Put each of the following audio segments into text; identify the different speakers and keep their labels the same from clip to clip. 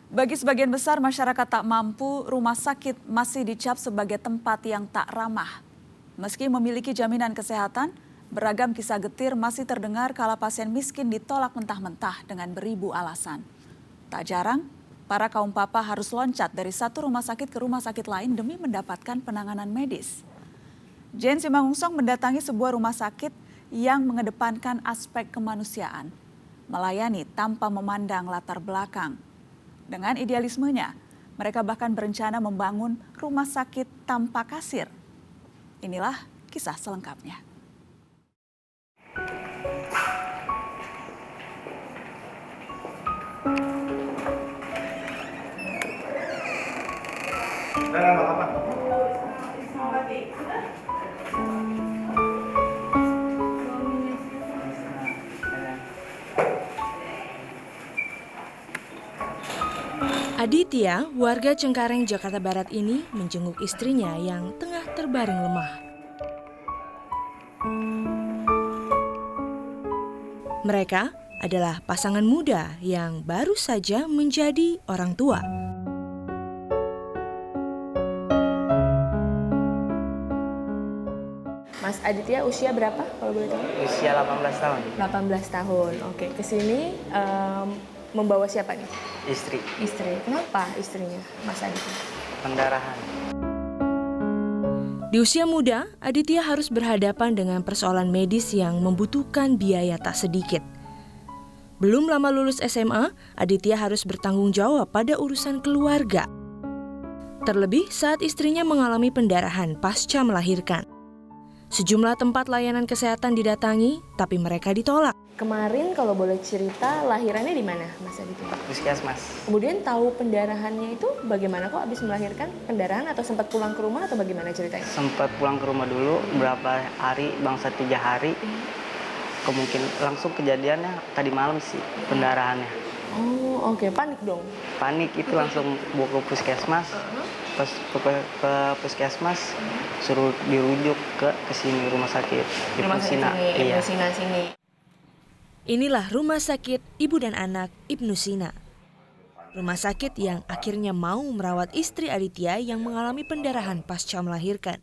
Speaker 1: Bagi sebagian besar masyarakat tak mampu, rumah sakit masih dicap sebagai tempat yang tak ramah. Meski memiliki jaminan kesehatan, beragam kisah getir masih terdengar kala pasien miskin ditolak mentah-mentah dengan beribu alasan. Tak jarang, para kaum papa harus loncat dari satu rumah sakit ke rumah sakit lain demi mendapatkan penanganan medis. Jane Simangunsong mendatangi sebuah rumah sakit yang mengedepankan aspek kemanusiaan, melayani tanpa memandang latar belakang. Dengan idealismenya, mereka bahkan berencana membangun rumah sakit tanpa kasir. Inilah kisah selengkapnya.
Speaker 2: Aditya, warga Cengkareng, Jakarta Barat ini menjenguk istrinya yang tengah terbaring lemah. Mereka adalah pasangan muda yang baru saja menjadi orang tua.
Speaker 3: Mas Aditya usia berapa kalau boleh tahu?
Speaker 4: Usia 18 tahun.
Speaker 3: 18 tahun. Oke, kesini membawa siapa nih?
Speaker 4: Istri.
Speaker 3: Istri. Kenapa istrinya, Mas Aditya?
Speaker 4: Pendarahan.
Speaker 2: Di usia muda, Aditya harus berhadapan dengan persoalan medis yang membutuhkan biaya tak sedikit. Belum lama lulus SMA, Aditya harus bertanggung jawab pada urusan keluarga. Terlebih saat istrinya mengalami pendarahan pasca melahirkan. Sejumlah tempat layanan kesehatan didatangi, tapi mereka ditolak.
Speaker 3: Kemarin kalau boleh cerita, lahirannya di mana, Mas Aditya?
Speaker 4: Puskesmas.
Speaker 3: Kemudian tahu pendarahannya itu bagaimana kok habis melahirkan? Pendarahan atau sempat pulang ke rumah atau bagaimana ceritanya?
Speaker 4: Sempat pulang ke rumah dulu berapa hari, bangsa 3 hari. Kemungkin langsung kejadiannya tadi malam sih, pendarahannya.
Speaker 3: Oh, oke. Panik dong?
Speaker 4: Panik itu langsung bawa ke puskesmas. Pas ke puskesmas suruh dirujuk ke sini rumah sakit.
Speaker 3: Rumah sakit
Speaker 4: Sina.
Speaker 3: sini,
Speaker 4: Iya.
Speaker 3: Ibnu Sina sini.
Speaker 2: Inilah Rumah Sakit Ibu dan Anak Ibnu Sina. Rumah sakit yang akhirnya mau merawat istri Aditya yang mengalami pendarahan pasca melahirkan.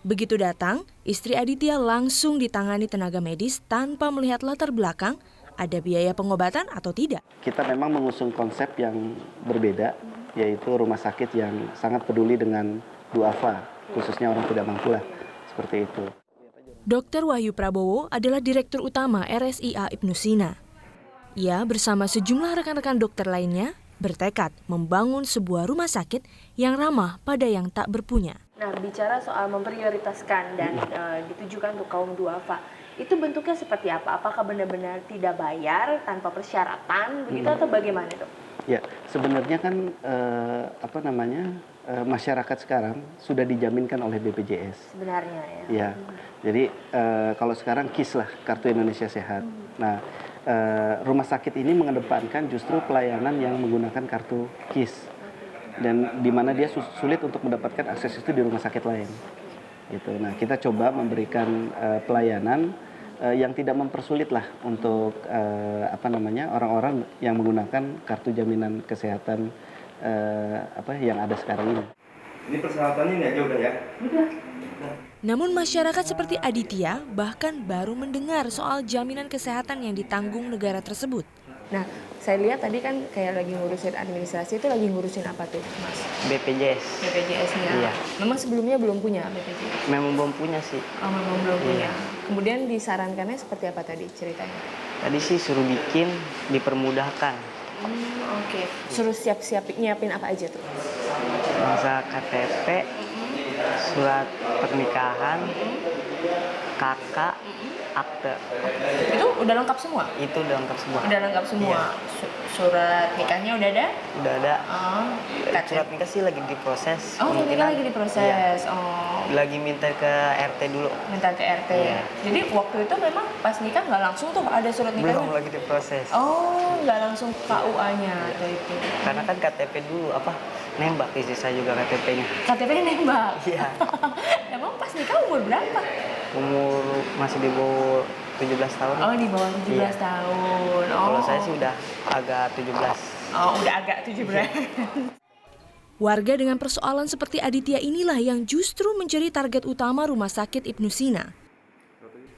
Speaker 2: Begitu datang, istri Aditya langsung ditangani tenaga medis tanpa melihat latar belakang, ada biaya pengobatan atau tidak.
Speaker 5: Kita memang mengusung konsep yang berbeda, yaitu rumah sakit yang sangat peduli dengan duafa, khususnya orang tidak mampu lah, seperti itu.
Speaker 2: Dr. Wahyu Prabowo adalah Direktur Utama RSIA Ibnu Sina. Ia bersama sejumlah rekan-rekan dokter lainnya bertekad membangun sebuah rumah sakit yang ramah pada yang tak berpunya.
Speaker 3: Nah, bicara soal memprioritaskan dan ditujukan untuk kaum duafa, itu bentuknya seperti apa? Apakah benar-benar tidak bayar tanpa persyaratan begitu atau bagaimana, Dok?
Speaker 5: Ya, sebenarnya kan masyarakat sekarang sudah dijaminkan oleh BPJS.
Speaker 3: Sebenarnya ya.
Speaker 5: Ya, jadi kalau sekarang KIS lah, Kartu Indonesia Sehat. Nah, rumah sakit ini mengedepankan justru pelayanan yang menggunakan kartu KIS, dan di mana dia sulit untuk mendapatkan akses itu di rumah sakit lain. Gitu. Nah, kita coba memberikan pelayanan yang tidak mempersulit lah untuk orang-orang yang menggunakan kartu jaminan kesehatan yang ada sekarang ini.
Speaker 6: Ini persyaratannya ini aja udah ya?
Speaker 3: Udah.
Speaker 2: Namun masyarakat seperti Aditya bahkan baru mendengar soal jaminan kesehatan yang ditanggung negara tersebut.
Speaker 3: Nah, saya lihat tadi kan kayak lagi ngurusin administrasi, itu lagi ngurusin apa tuh, Mas?
Speaker 4: BPJS.
Speaker 3: BPJS-nya.
Speaker 4: Iya.
Speaker 3: Memang sebelumnya belum punya BPJS?
Speaker 4: Memang belum punya sih.
Speaker 3: Oh, memang belum punya.
Speaker 4: Iya.
Speaker 3: Kemudian disarankannya seperti apa tadi ceritanya?
Speaker 4: Tadi sih suruh bikin, dipermudahkan.
Speaker 3: Oke. Suruh siap-siap nyiapin apa aja tuh?
Speaker 4: Masa KTP, surat pernikahan, kakak, akte.
Speaker 3: Itu udah lengkap semua?
Speaker 4: Itu udah lengkap semua.
Speaker 3: Udah lengkap semua.
Speaker 4: Iya.
Speaker 3: Surat nikahnya udah ada?
Speaker 4: Udah ada.
Speaker 3: Oh,
Speaker 4: Surat nikah sih lagi diproses.
Speaker 3: Oh, surat nikah lagi diproses.
Speaker 4: Iya.
Speaker 3: Oh,
Speaker 4: Lagi minta ke RT dulu.
Speaker 3: minta ke RT.
Speaker 4: Iya.
Speaker 3: Jadi waktu itu memang pas nikah nggak langsung tuh ada surat nikahnya?
Speaker 4: Belum, lagi diproses.
Speaker 3: Oh, nggak langsung KUA-nya atau itu?
Speaker 4: Karena kan KTP dulu nembak istri saya juga KTP-nya.
Speaker 3: KTP-nya nembak?
Speaker 4: Iya.
Speaker 3: Emang pas nikah umur berapa?
Speaker 4: Umur masih di bawah 17 tahun.
Speaker 3: Oh, di bawah 17
Speaker 4: Iya.
Speaker 3: tahun. Oh.
Speaker 4: Kalau saya sih udah agak 17.
Speaker 7: Oh, udah agak 17.
Speaker 2: Warga dengan persoalan seperti Aditya inilah yang justru menjadi target utama Rumah Sakit Ibnu Sina.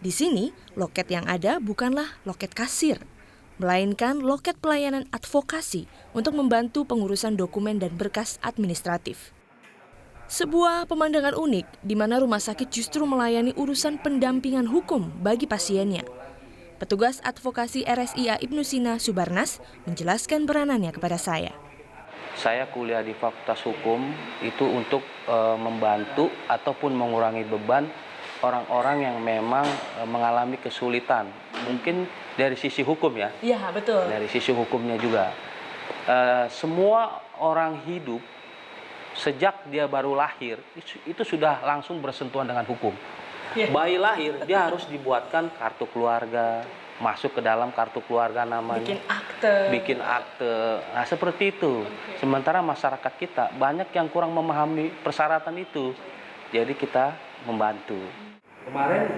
Speaker 2: Di sini, loket yang ada bukanlah loket kasir, melainkan loket pelayanan advokasi untuk membantu pengurusan dokumen dan berkas administratif. Sebuah pemandangan unik di mana rumah sakit justru melayani urusan pendampingan hukum bagi pasiennya. Petugas advokasi RSIA Ibnu Sina Subarnas menjelaskan peranannya kepada saya.
Speaker 8: Saya kuliah di Fakultas Hukum itu untuk membantu ataupun mengurangi beban orang-orang yang memang mengalami kesulitan. Mungkin dari sisi hukum ya.
Speaker 7: Iya, betul.
Speaker 8: Dari sisi hukumnya juga. Semua orang hidup sejak dia baru lahir itu sudah langsung bersentuhan dengan hukum. Bayi lahir dia harus dibuatkan kartu keluarga, masuk ke dalam kartu keluarga namanya. Bikin akte. Nah, seperti itu. Sementara masyarakat kita banyak yang kurang memahami persyaratan itu. Jadi kita membantu.
Speaker 9: Kemarin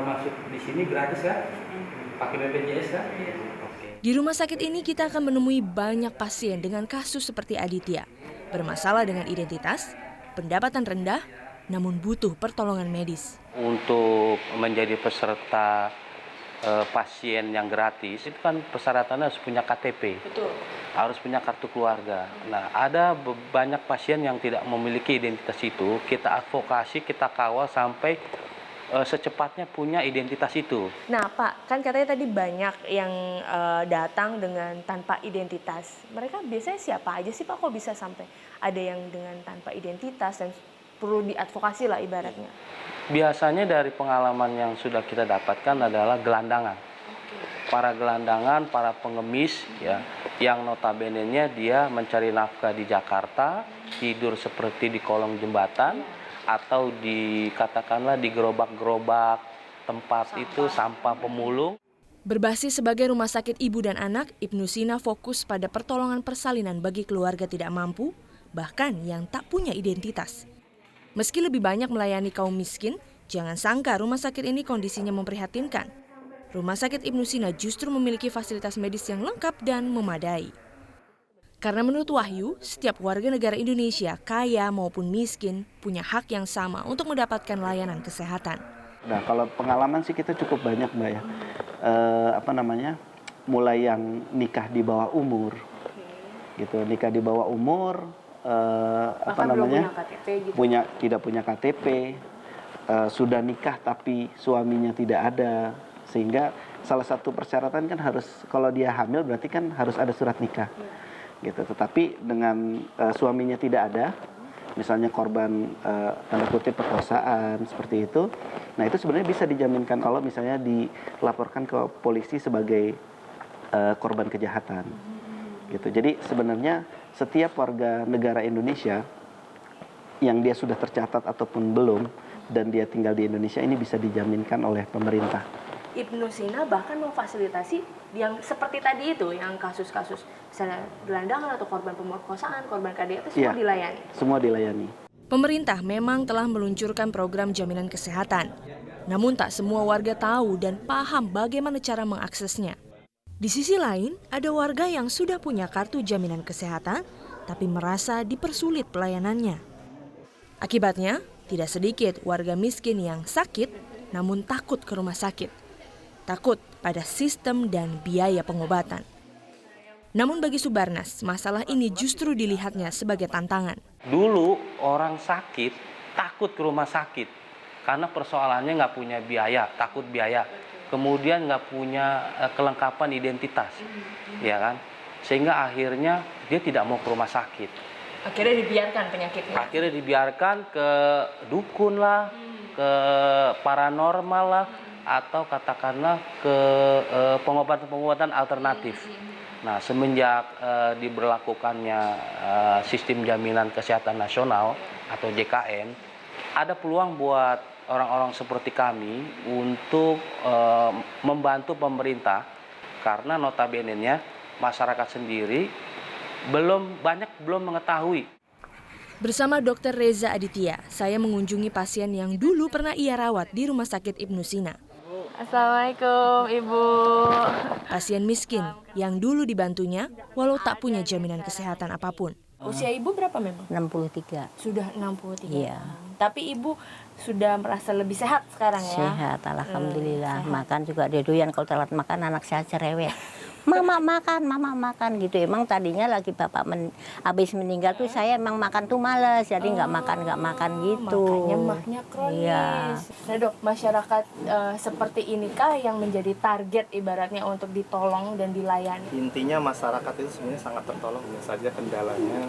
Speaker 9: masuk di sini gratis kan? Pakai BPJS kan?
Speaker 2: Di rumah sakit ini kita akan menemui banyak pasien dengan kasus seperti Aditya. Bermasalah dengan identitas, pendapatan rendah, namun butuh pertolongan medis.
Speaker 8: Untuk menjadi peserta pasien yang gratis, itu kan persyaratannya harus punya KTP.
Speaker 7: Betul.
Speaker 8: Harus punya kartu keluarga. Nah, ada banyak pasien yang tidak memiliki identitas itu, kita advokasi, kita kawal sampai secepatnya punya identitas itu.
Speaker 3: Nah Pak, kan katanya tadi banyak yang datang dengan tanpa identitas. Mereka biasanya siapa aja sih Pak, kok bisa sampai ada yang dengan tanpa identitas dan perlu diadvokasi lah ibaratnya?
Speaker 8: Biasanya dari pengalaman yang sudah kita dapatkan adalah gelandangan. Para gelandangan, para pengemis ya, yang notabene-nya dia mencari nafkah di Jakarta, tidur seperti di kolong jembatan, atau katakanlah di gerobak-gerobak tempat itu sampah pemulung.
Speaker 2: Berbasis sebagai rumah sakit ibu dan anak, Ibnu Sina fokus pada pertolongan persalinan bagi keluarga tidak mampu, bahkan yang tak punya identitas. Meski lebih banyak melayani kaum miskin, jangan sangka rumah sakit ini kondisinya memprihatinkan. Rumah sakit Ibnu Sina justru memiliki fasilitas medis yang lengkap dan memadai. Karena menurut Wahyu, setiap warga negara Indonesia, kaya maupun miskin, punya hak yang sama untuk mendapatkan layanan kesehatan.
Speaker 5: Nah, kalau pengalaman sih kita cukup banyak, Mbak ya. Mulai yang nikah di bawah umur, gitu. Nikah di bawah umur, tidak punya KTP, sudah nikah tapi suaminya tidak ada, sehingga salah satu persyaratan kan harus, kalau dia hamil berarti kan harus ada surat nikah. Gitu. Tetapi dengan suaminya tidak ada, misalnya korban tanda kutip perkosaan seperti itu, nah itu sebenarnya bisa dijaminkan kalau misalnya dilaporkan ke polisi sebagai korban kejahatan. Gitu. Jadi sebenarnya setiap warga negara Indonesia yang dia sudah tercatat ataupun belum dan dia tinggal di Indonesia ini bisa dijaminkan oleh pemerintah.
Speaker 3: Ibnu Sina bahkan memfasilitasi yang seperti tadi itu, yang kasus-kasus misalnya gelandangan atau korban pemerkosaan, korban KDRT, semua dilayani.
Speaker 5: Semua dilayani.
Speaker 2: Pemerintah memang telah meluncurkan program jaminan kesehatan. Namun tak semua warga tahu dan paham bagaimana cara mengaksesnya. Di sisi lain, ada warga yang sudah punya kartu jaminan kesehatan, tapi merasa dipersulit pelayanannya. Akibatnya, tidak sedikit warga miskin yang sakit, namun takut ke rumah sakit. Takut pada sistem dan biaya pengobatan. Namun bagi Subarnas, masalah ini justru dilihatnya sebagai tantangan.
Speaker 8: Dulu orang sakit takut ke rumah sakit karena persoalannya nggak punya biaya, takut biaya. Kemudian nggak punya kelengkapan identitas, ya kan? Sehingga akhirnya dia tidak mau ke rumah sakit.
Speaker 7: Akhirnya dibiarkan penyakitnya.
Speaker 8: Akhirnya dibiarkan ke dukun lah, ke paranormal lah, atau katakanlah ke pengobatan-pengobatan alternatif. Nah, semenjak diberlakukannya sistem jaminan kesehatan nasional atau JKN, ada peluang buat orang-orang seperti kami untuk membantu pemerintah, karena notabene-nya masyarakat sendiri belum mengetahui.
Speaker 2: Bersama Dr. Reza Aditya, saya mengunjungi pasien yang dulu pernah ia rawat di Rumah Sakit Ibnu Sina.
Speaker 3: Assalamualaikum, Ibu.
Speaker 2: Pasien miskin yang dulu dibantunya walau tak punya jaminan kesehatan apapun.
Speaker 3: Usia Ibu berapa memang?
Speaker 10: 63.
Speaker 3: Sudah 63
Speaker 10: Iya.
Speaker 3: tahun. Tapi Ibu sudah merasa lebih sehat sekarang ya?
Speaker 10: Sehat, alhamdulillah.
Speaker 3: Sehat.
Speaker 10: Makan juga dia doyan, kalau telat makan anak saya cerewet. Mama makan gitu. Emang tadinya lagi bapak habis meninggal tuh saya emang makan tuh males, jadi nggak makan gitu.
Speaker 3: Makanya mahnya kronis.
Speaker 10: Iya.
Speaker 3: Nah Dok, masyarakat seperti inikah yang menjadi target ibaratnya untuk ditolong dan dilayani?
Speaker 6: Intinya masyarakat itu sebenarnya sangat tertolong, hanya saja kendalanya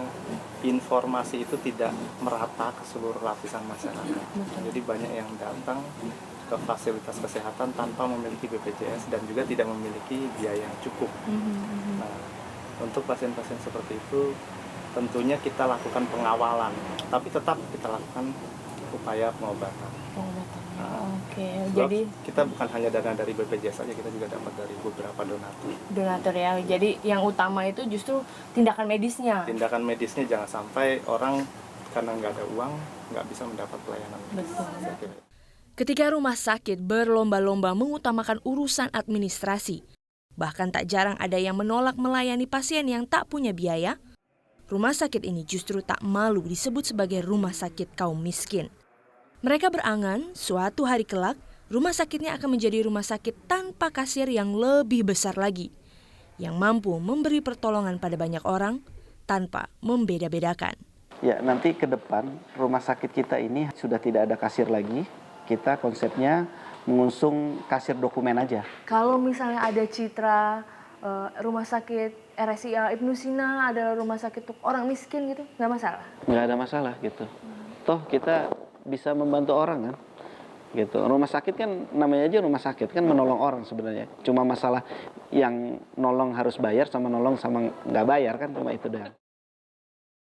Speaker 6: informasi itu tidak merata ke seluruh lapisan masyarakat. Jadi banyak yang datang ke fasilitas kesehatan tanpa memiliki BPJS dan juga tidak memiliki biaya yang cukup. Nah, untuk pasien-pasien seperti itu tentunya kita lakukan pengawalan, tapi tetap kita lakukan upaya pengobatan.
Speaker 3: Oke,
Speaker 6: Sebab
Speaker 3: jadi
Speaker 6: kita bukan hanya dana dari BPJS saja, kita juga dapat dari beberapa
Speaker 3: donatur ya. Jadi yang utama itu justru tindakan medisnya.
Speaker 6: tindakan medisnya. Jangan sampai orang karena nggak ada uang nggak bisa mendapat pelayanan medis.
Speaker 3: Betul.
Speaker 2: Ketika rumah sakit berlomba-lomba mengutamakan urusan administrasi, bahkan tak jarang ada yang menolak melayani pasien yang tak punya biaya, rumah sakit ini justru tak malu disebut sebagai rumah sakit kaum miskin. Mereka berangan suatu hari kelak, rumah sakitnya akan menjadi rumah sakit tanpa kasir yang lebih besar lagi, yang mampu memberi pertolongan pada banyak orang tanpa membeda-bedakan.
Speaker 5: Ya, nanti ke depan rumah sakit kita ini sudah tidak ada kasir lagi. Kita konsepnya mengusung kasir dokumen aja.
Speaker 3: Kalau misalnya ada citra rumah sakit RSIA Ibnu Sina adalah rumah sakit untuk orang miskin gitu, nggak masalah?
Speaker 5: Nggak ada masalah gitu. Toh kita bisa membantu orang kan. Gitu. Rumah sakit kan namanya aja rumah sakit kan menolong orang sebenarnya. Cuma masalah yang nolong harus bayar sama nolong sama nggak bayar kan cuma itu doang.